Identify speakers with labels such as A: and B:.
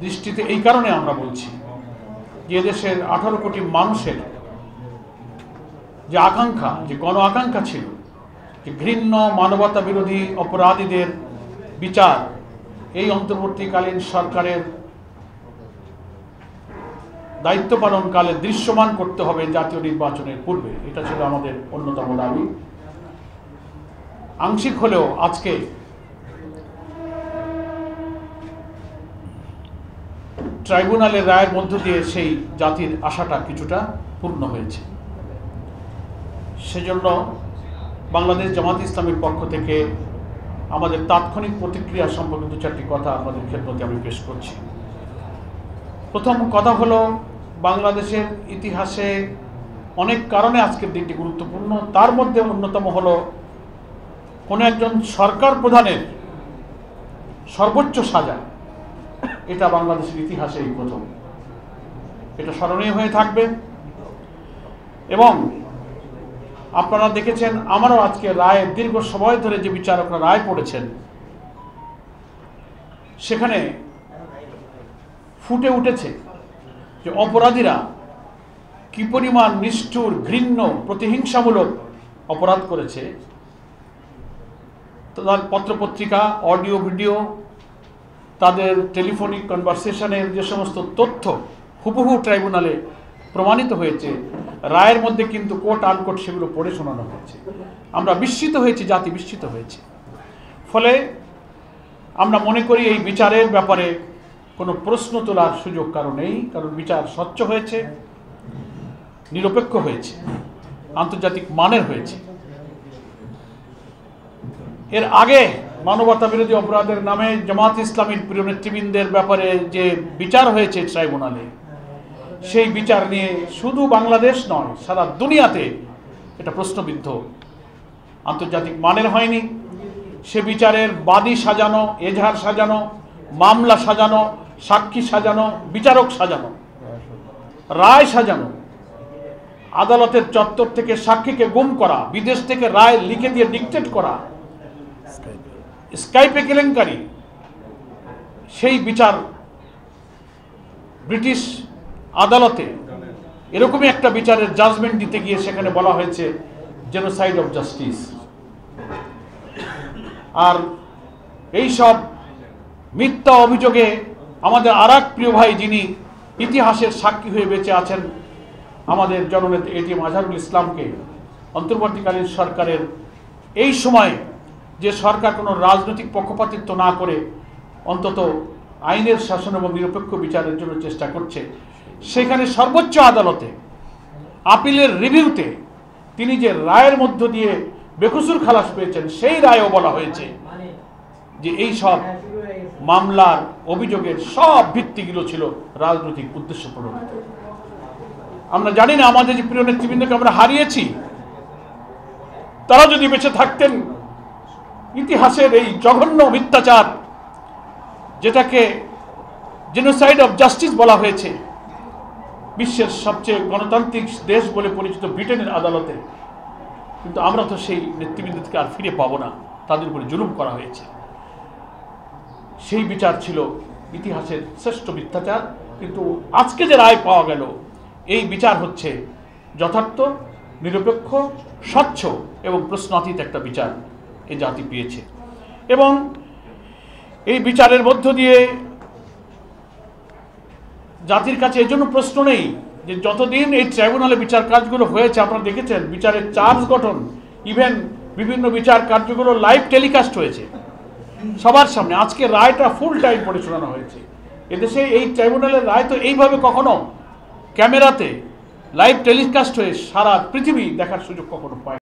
A: দৃষ্টিতে এই কারণে আমরা বলছি যে দেশের 18 কোটি মানুষের যে আকাঙ্ক্ষা, যে গণ আকাঙ্ক্ষা ছিল যে ঘৃণ্য মানবতা বিরোধী অপরাধীদের বিচার এই অন্তর্বর্তীকালীন সরকারের দায়িত্ব পালনকালে দৃশ্যমান করতে হবে জাতীয় নির্বাচনের পূর্বে। এটা ছিল আমাদের অন্যতম দাবি। আংশিক হলেও আজকে ট্রাইব্যুনালের রায়ের মধ্য দিয়ে সেই জাতির আশাটা কিছুটা পূর্ণ হয়েছে। সেজন্য বাংলাদেশ জামাত ইসলামীর পক্ষ থেকে আমাদের তাৎক্ষণিক প্রতিক্রিয়া সম্পর্কিত 4টি কথা আমাদের খেদমতে আমি পেশ করছি। প্রথম কথা হলো, বাংলাদেশের ইতিহাসে অনেক কারণে আজকের দিনটি গুরুত্বপূর্ণ। তার মধ্যে অন্যতম হলো কোনো একজন সরকার প্রধানের সর্বোচ্চ সাজা। এটা বাংলাদেশের ইতিহাসে এই প্রথম। এটা স্মরণীয় হয়ে থাকবে। এবং আপনারা দেখেছেন, আমারও আজকে রায় দীর্ঘ সময় ধরে যে বিচারকরা রায় পড়েছেন সেখানে ফুটে উঠেছে যে অপরাধীরা কি পরিমাণ নিষ্ঠুর, ঘৃণ্য, প্রতিহিংসামূলক অপরাধ করেছে। তাদের পত্রপত্রিকা, অডিও, ভিডিও, তাদের টেলিফোনিক কনভারসেশনের যে সমস্ত তথ্য হুবহু ট্রাইব্যুনালে প্রমাণিত হয়েছে, রায়ের মধ্যে কিন্তু কোট আনকোট সেগুলো পড়ে শোনানো হয়েছে। আমরা বিস্মিত হয়েছি, জাতি বিস্মিত হয়েছে। ফলে আমরা মনে করি এই বিচারের ব্যাপারে কোনো প্রশ্ন তোলার সুযোগ কারো নেই, কারণ বিচার স্বচ্ছ হয়েছে, নিরপেক্ষ হয়েছে, আন্তর্জাতিক মানের হয়েছে। এর আগে মানবতা বিরোধী অপরাধের নামে জামাত ইসলামীর প্রিয় নেতৃবৃন্দের ব্যাপারে যে বিচার হয়েছে ট্রাইব্যুনালে, সেই বিচার নিয়ে শুধু বাংলাদেশ নয়, সারা দুনিয়াতে এটা প্রশ্নবিদ্ধ, আন্তর্জাতিক মানের হয়নি। সে বিচারের বাদী সাজানো, এজাহার সাজানো, মামলা সাজানো, সাক্ষী সাজানো, বিচারক সাজানো, রায় সাজানো, আদালতের চত্বর থেকে সাক্ষীকে গুম করা, বিদেশ থেকে রায় লিখে দিয়ে ডিকটেট করা, স্কাইপে কেলেঙ্কারি, সেই বিচার ব্রিটিশ আদালতে এরকমই একটা বিচারের জাজমেন্ট দিতে গিয়ে সেখানে বলা হয়েছে জেনোসাইড অফ জাস্টিস। আর এই সব মিথ্যা অভিযোগে আমাদের আরেক প্রিয় ভাই, যিনি ইতিহাসের সাক্ষী হয়ে বেঁচে আছেন, আমাদের জননেতা এটিএম আজহারুল ইসলামকে অন্তর্বর্তীকালীন সরকারের এই সময়ে যে সরকার কোনো রাজনৈতিক পক্ষপাতিত্ব না করে অন্তত আইনের শাসন এবং নিরপেক্ষ বিচারের জন্য চেষ্টা করছে, সেখানে সর্বোচ্চ আদালতে আপিলের রিভিউতে তিনি যে রায়ের মধ্য দিয়ে বেকসুর খালাস পেয়েছেন, সেই রায়েও বলা হয়েছে যে এই সব মামলার অভিযোগের সব ভিত্তিগুলো ছিল রাজনৈতিক উদ্দেশ্য প্রণোদিত। আমরা জানি না আমাদের যে প্রিয় নেতৃবৃন্দকে আমরা হারিয়েছি, তারা যদি বেঁচে থাকতেন, ইতিহাসের এই জঘন্য মিথ্যাচার, যেটাকে জেনোসাইড অফ জাস্টিস বলা হয়েছে, বিশ্বের সবচেয়ে গণতান্ত্রিক দেশ বলে পরিচিত ব্রিটেনের আদালতে, কিন্তু আমরা তো সেই নেতৃবৃন্দকে আর ফিরে পাবো না। তাদের উপরে জুলুম করা হয়েছে। সেই বিচার ছিল ইতিহাসের শ্রেষ্ঠ মিথ্যাচার। কিন্তু আজকে যে রায় পাওয়া গেল, এই বিচার হচ্ছে যথার্থ, নিরপেক্ষ, স্বচ্ছ এবং প্রশ্নাতীত একটা বিচার এই জাতি পেয়েছে। এবং এই বিচারের মধ্য দিয়ে জাতির কাছে এই জন্য প্রশ্ন নেই যে যতদিন এই ট্রাইব্যুনালে বিচার কাজগুলো হয়েছে, আপনারা দেখেছেন বিচারের চার্জ গঠন, ইভেন বিভিন্ন বিচার কার্যগুলো লাইভ টেলিকাস্ট হয়েছে সবার সামনে। আজকে রায়টা ফুল টাইম পড়ে শোনানো হয়েছে। এদেশে এই ট্রাইব্যুনালের রায় তো এইভাবে কখনো ক্যামেরাতে লাইভ টেলিকাস্ট হয়ে সারা পৃথিবী দেখার সুযোগ কখনো পায়।